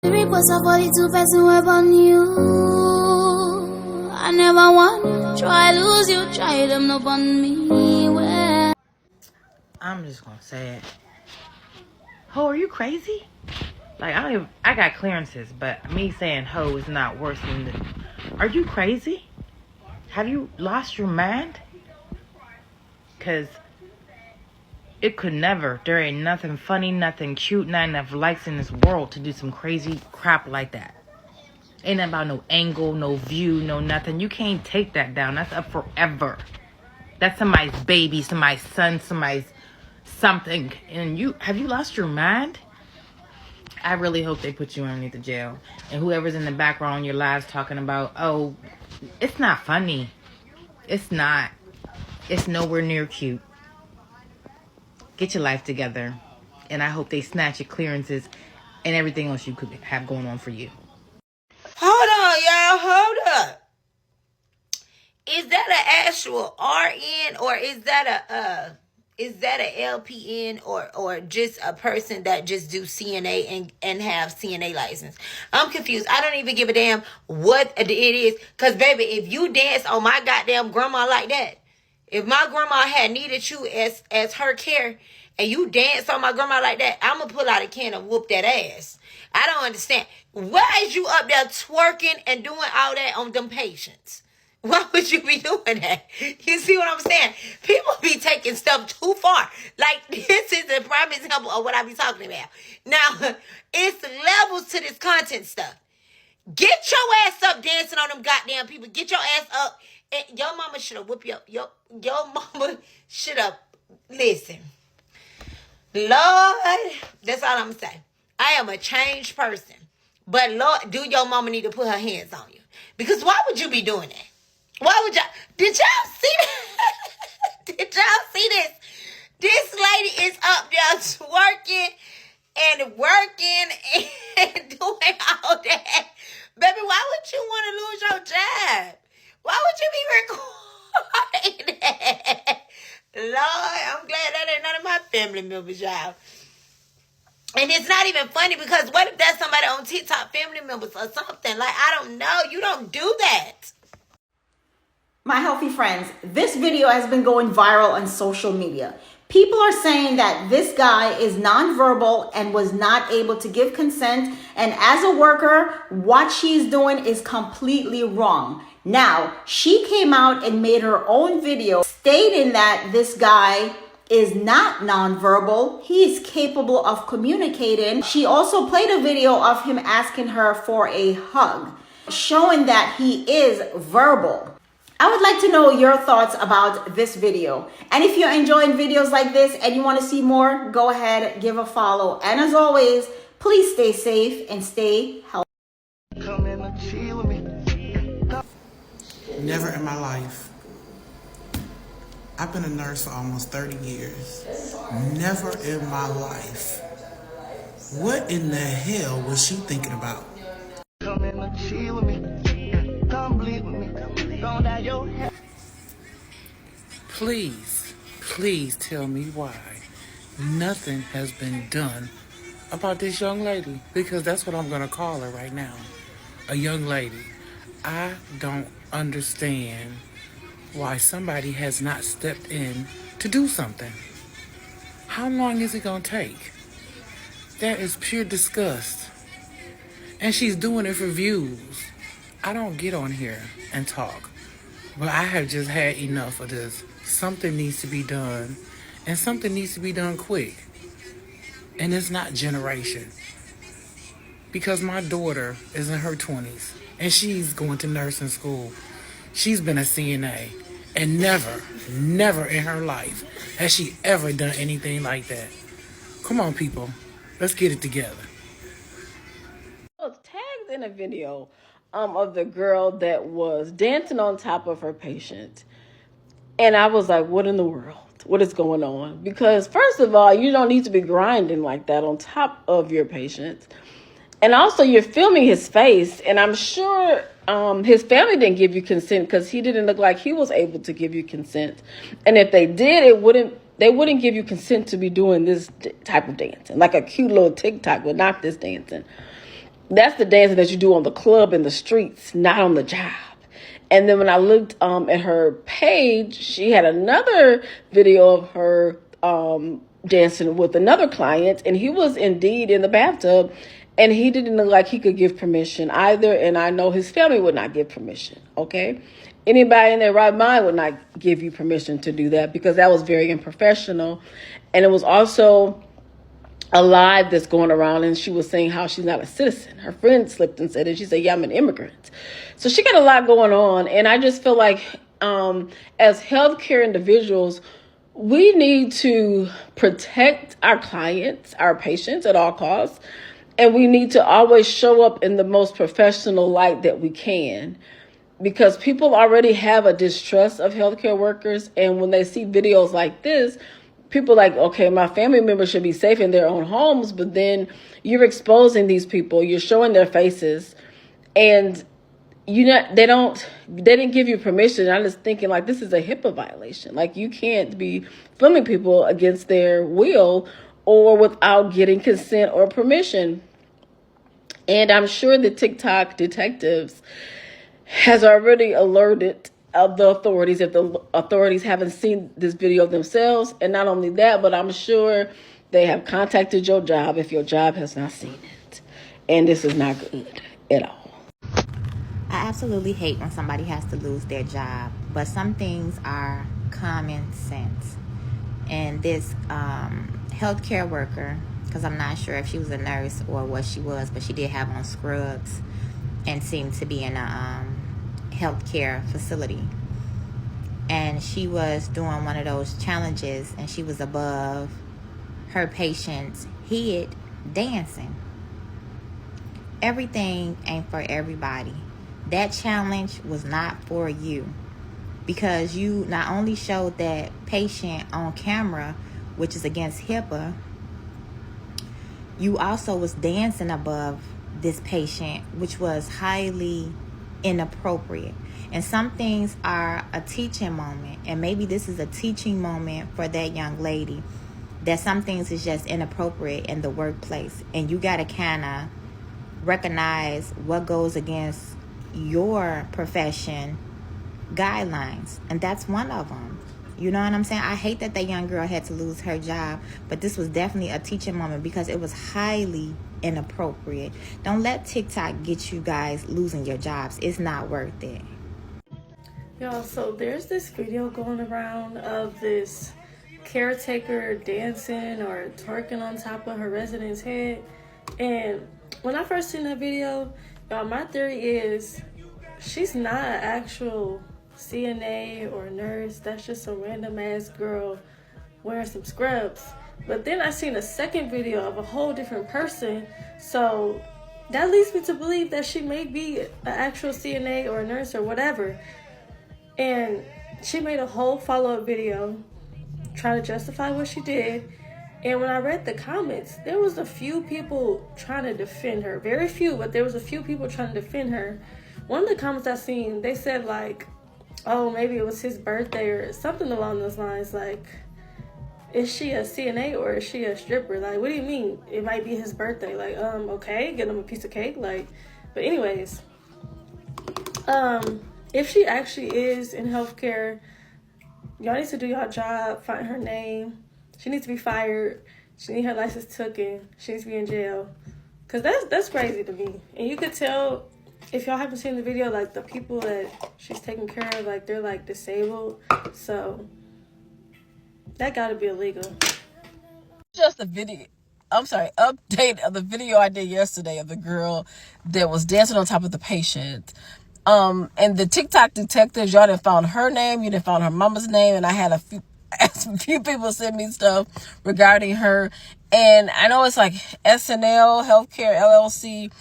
Reports of 42 person web on you. I never want try lose you, try them up on me. Well, I'm just gonna say it. Ho, are you crazy? Like, I got clearances, but me saying ho is not worse than the... Are you crazy? Have you lost your mind? Because it could never. There ain't nothing funny, nothing cute, not enough likes in this world to do some crazy crap like that. Ain't nothing about no angle, no view, no nothing. You can't take that down. That's up forever. That's somebody's baby, somebody's son, somebody's something. And have you lost your mind? I really hope they put you underneath the jail. And whoever's in the background in your lives talking about, oh, it's not funny. It's not. It's nowhere near cute. Get your life together. And I hope they snatch your clearances and everything else you could have going on for you. Hold on, y'all. Hold up. Is that an actual RN or is that a LPN or just a person that just do CNA and have CNA license? I'm confused. I don't even give a damn what it is. Cause baby, if you dance on my goddamn grandma like that, if my grandma had needed you as her care and you dance on my grandma like that, I'm gonna pull out a can and whoop that ass. I don't understand. Why is you up there twerking and doing all that on them patients? Why would you be doing that? You see what I'm saying? People be taking stuff too far. Like, this is a prime example of what I be talking about. Now, it's levels to this content stuff. Get your ass up dancing on them goddamn people. Get your ass up. And your mama should have whooped you up. Your mama should have. Listen. Lord, that's all I'm going to say. I am a changed person. But Lord, do your mama need to put her hands on you? Because why would you be doing that? Why would y'all? Did y'all see that? Did y'all see this? This lady is up there twerking and working and doing all that. Baby, why would you want to lose your job? Why would you be recording that? Lord, I'm glad that ain't none of my family members, y'all. And it's not even funny because what if that's somebody on TikTok, family members or something? Like, I don't know. You don't do that. My healthy friends, this video has been going viral on social media. People are saying that this guy is nonverbal and was not able to give consent. And as a worker, what she's doing is completely wrong. Now, she came out and made her own video stating that this guy is not nonverbal. He is capable of communicating. She also played a video of him asking her for a hug, showing that he is verbal. I would like to know your thoughts about this video. And if you're enjoying videos like this and you want to see more, go ahead, give a follow. And as always, please stay safe and stay healthy. Come in and chill with me. Never in my life. I've been a nurse for almost 30 years. Never in my life. What in the hell was she thinking about? Come in and chill with me. Come bleed with me. Come down your head. Please tell me why nothing has been done about this young lady, because that's what I'm going to call her right now. A young lady. I don't understand why somebody has not stepped in to do something. How long is it going to take? That is pure disgust. And she's doing it for views. I don't get on here and talk, but I have just had enough of this. Something needs to be done, and something needs to be done quick. And it's not generation. Because my daughter is in her 20s, and she's going to nursing school. She's been a CNA, and never in her life has she ever done anything like that. Come on, people. Let's get it together. I was tagged in a video of the girl that was dancing on top of her patient. And I was like, what in the world? What is going on? Because first of all, you don't need to be grinding like that on top of your patient. And also you're filming his face. And I'm sure his family didn't give you consent because he didn't look like he was able to give you consent. And if they did, they wouldn't give you consent to be doing this type of dancing. Like a cute little TikTok, but not this dancing. That's the dancing that you do on the club in the streets, not on the job. And then when I looked at her page, she had another video of her dancing with another client, and he was indeed in the bathtub, and he didn't look like he could give permission either, and I know his family would not give permission, okay? Anybody in their right mind would not give you permission to do that, because that was very unprofessional. And it was also a live that's going around, and she was saying how she's not a citizen. Her friend slipped and said it. She said, yeah, I'm an immigrant. So she got a lot going on, and I just feel like as healthcare individuals, we need to protect our clients, our patients at all costs, and we need to always show up in the most professional light that we can, because people already have a distrust of healthcare workers, and when they see videos like this, people are like, okay, my family members should be safe in their own homes, but then you're exposing these people, you're showing their faces, and they didn't give you permission. I'm just thinking, like, this is a HIPAA violation. Like, you can't be filming people against their will or without getting consent or permission. And I'm sure the TikTok detectives has already alerted the authorities if the authorities haven't seen this video themselves. And not only that, but I'm sure they have contacted your job if your job has not seen it. And this is not good at all. I absolutely hate when somebody has to lose their job, but some things are common sense. And this healthcare worker, because I'm not sure if she was a nurse or what she was, but she did have on scrubs and seemed to be in a healthcare facility. And she was doing one of those challenges, and she was above her patient's head dancing. Everything ain't for everybody. That challenge was not for you, because you not only showed that patient on camera, which is against HIPAA, you also was dancing above this patient, which was highly inappropriate. And some things are a teaching moment, and maybe this is a teaching moment for that young lady, that some things is just inappropriate in the workplace, and you got to kind of recognize what goes against your profession guidelines, and that's one of them. You know what I'm saying? I hate that young girl had to lose her job, but this was definitely a teaching moment because it was highly inappropriate. Don't let TikTok get you guys losing your jobs. It's not worth it. Y'all, so there's this video going around of this caretaker dancing or twerking on top of her resident's head, and when I first seen that video, y'all, my theory is she's not an actual CNA or nurse. That's just a random ass girl wearing some scrubs. But then I seen a second video of a whole different person, so that leads me to believe that she may be an actual CNA or a nurse or whatever. And she made a whole follow-up video trying to justify what she did. And when I read the comments, there was a few people trying to defend her. Very few, but there was a few people trying to defend her. One of the comments I seen, they said like, oh, maybe it was his birthday or something along those lines. Like, is she a CNA or is she a stripper? Like, what do you mean? It might be his birthday. Like, okay, get him a piece of cake. Like, but anyways, if she actually is in healthcare, y'all need to do your job, find her name. She needs to be fired. She needs her license taken. She needs to be in jail. Because that's crazy to me. And you could tell, if y'all haven't seen the video, like, the people that she's taking care of, like, they're, like, disabled. So, that gotta be illegal. Just a video. I'm sorry, update of the video I did yesterday of the girl that was dancing on top of the patient. And the TikTok detectives, y'all didn't found her name, you didn't found her mama's name, and I had a few people send me stuff regarding her. And I know it's like SNL Healthcare LLC,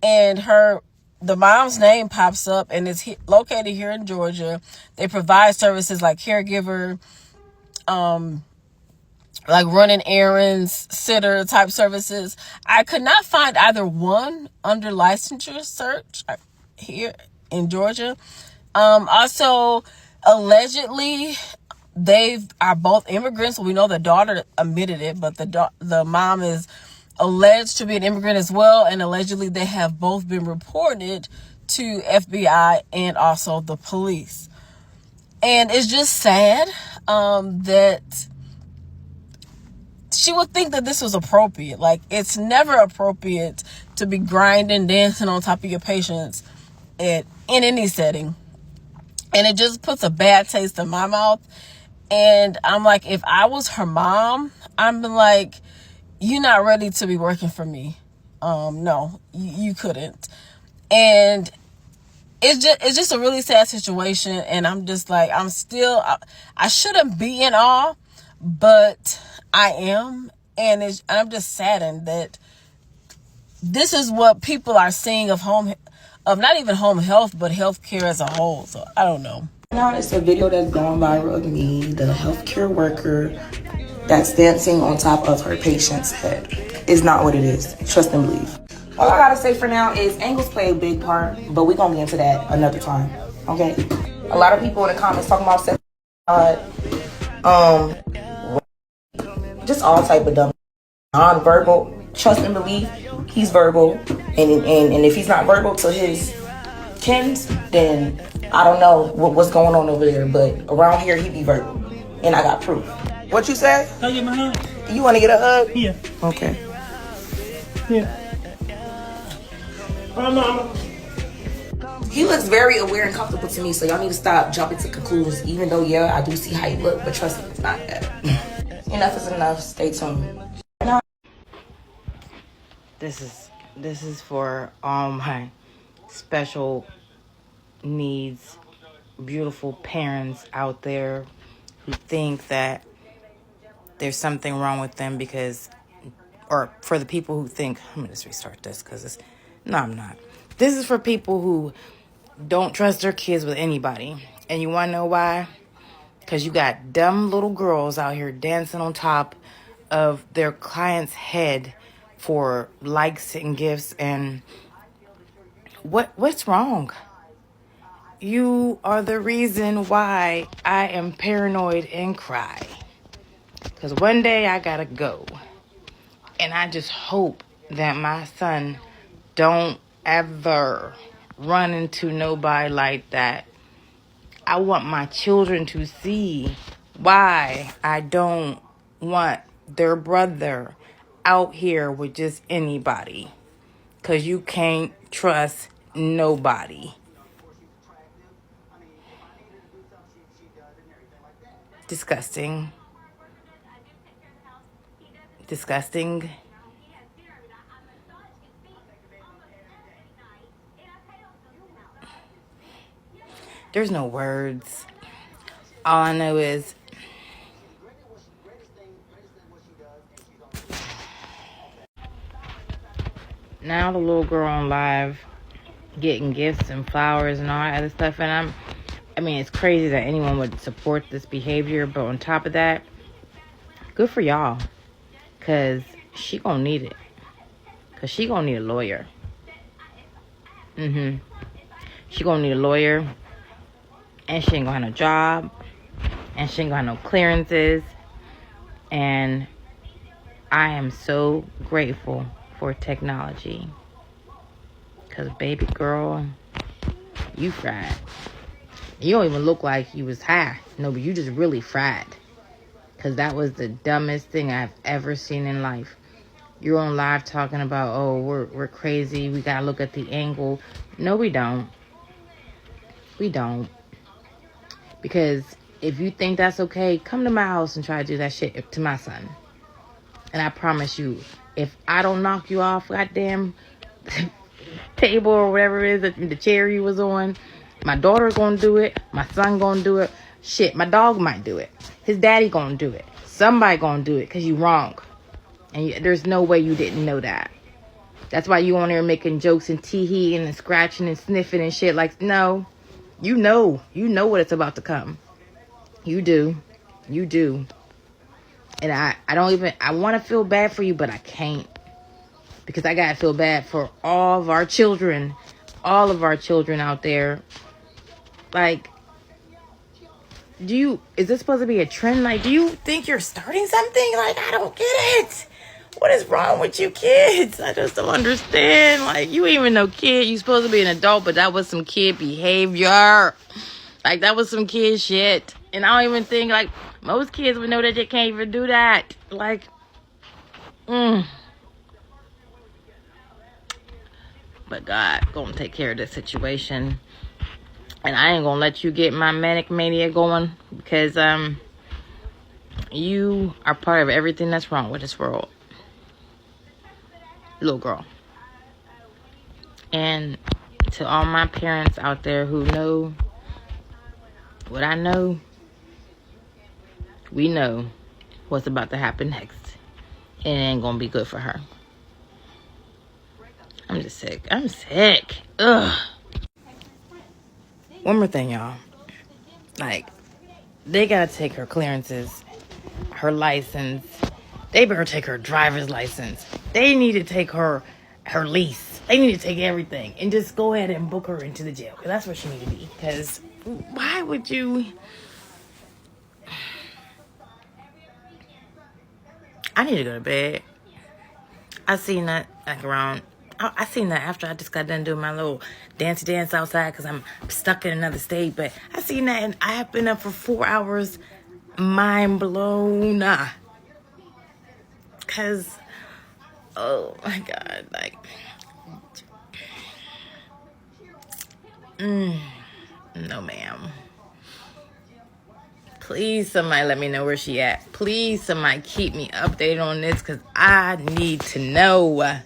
and the mom's name pops up, and it's located here in Georgia. They provide services like caregiver, like running errands, sitter type services. I could not find either one under licensure search here in Georgia. Also, allegedly, they are both immigrants. We know the daughter admitted it, but the mom is alleged to be an immigrant as well, and allegedly they have both been reported to FBI and also the police. And it's just sad that she would think that this was appropriate. Like, it's never appropriate to be grinding, dancing on top of your patients in any setting. And it just puts a bad taste in my mouth. And I'm like, if I was her mom, I'm like, you're not ready to be working for me. No, you couldn't. And it's just a really sad situation. And I'm just like, I shouldn't be in awe, but I am. And I'm just saddened that this is what people are seeing of not even home health, but healthcare as a whole. So I don't know. Now it's a video that's going viral of me, the healthcare worker that's dancing on top of her patient's head. It's not what it is. Trust and believe. All I gotta say for now is angles play a big part, but we're gonna get into that another time. Okay? A lot of people in the comments talking about sex, just all type of dumb, non-verbal. Trust and believe. He's verbal, and if he's not verbal to his kins, then I don't know what's going on over there, but around here he be verbal, and I got proof. What you say? Can I get my hug? You want to get a hug? Yeah. Okay. Yeah. He looks very aware and comfortable to me, so y'all need to stop jumping to conclusions. Even though, yeah, I do see how he look, but trust me, it's not that. Enough is enough. Stay tuned. This is for all my special needs, beautiful parents out there who think that there's something wrong with them or for the people who think, I'm gonna just restart this no, I'm not. This is for people who don't trust their kids with anybody. And you wanna know why? Because you got dumb little girls out here dancing on top of their client's head for likes and gifts. And what's wrong? You are the reason why I am paranoid and cry. Because one day I gotta go. And I just hope that my son don't ever run into nobody like that. I want my children to see why I don't want their brother out here with just anybody. Because you can't trust nobody. Disgusting. Disgusting. There's no words. All I know is now the little girl on live getting gifts and flowers and all that other stuff, and I mean, it's crazy that anyone would support this behavior, but on top of that, good for y'all, because she gonna need it, because she gonna need a lawyer. She gonna need a lawyer, and she ain't gonna have no job, and she ain't gonna have no clearances, and I am so grateful for technology, because baby girl, you fried. You don't even look like you was high. No, but you just really fried. Because that was the dumbest thing I've ever seen in life. You're on live talking about, oh, we're crazy. We got to look at the angle. No, we don't. We don't. Because if you think that's okay, come to my house and try to do that shit to my son. And I promise you, if I don't knock you off, goddamn table or whatever it is, the chair you was on, my daughter's gonna do it. My son gonna do it. Shit, my dog might do it. His daddy gonna do it. Somebody gonna do it because you wrong. And there's no way you didn't know that. That's why you on there making jokes and tee-hee and scratching and sniffing and shit. Like, no. You know what it's about to come. You do. You do. And I want to feel bad for you, but I can't. Because I got to feel bad for all of our children out there. Like, is this supposed to be a trend? Like, do you think you're starting something? Like, I don't get it. What is wrong with you kids? I just don't understand. Like, you ain't even no kid. You supposed to be an adult, but that was some kid behavior. Like, that was some kid shit. And I don't even think, like, most kids would know that they can't even do that. Like, But God gonna take care of this situation. And I ain't gonna let you get my manic mania going, because you are part of everything that's wrong with this world, little girl. And to all my parents out there who know what I know, we know what's about to happen next. And it ain't gonna be good for her. I'm just sick. I'm sick. Ugh. One more thing, y'all. Like, they gotta take her clearances, her license. They better take her driver's license. They need to take her lease. They need to take everything and just go ahead and book her into the jail. Because that's where she need to be. Because why would you... I need to go to bed. I seen that like around... I seen that after I just got done doing my little dancey dance outside because I'm stuck in another state. But I seen that and I have been up for 4 hours, mind blown. Because, oh my God, like, no ma'am. Please somebody let me know where she at. Please somebody keep me updated on this because I need to know.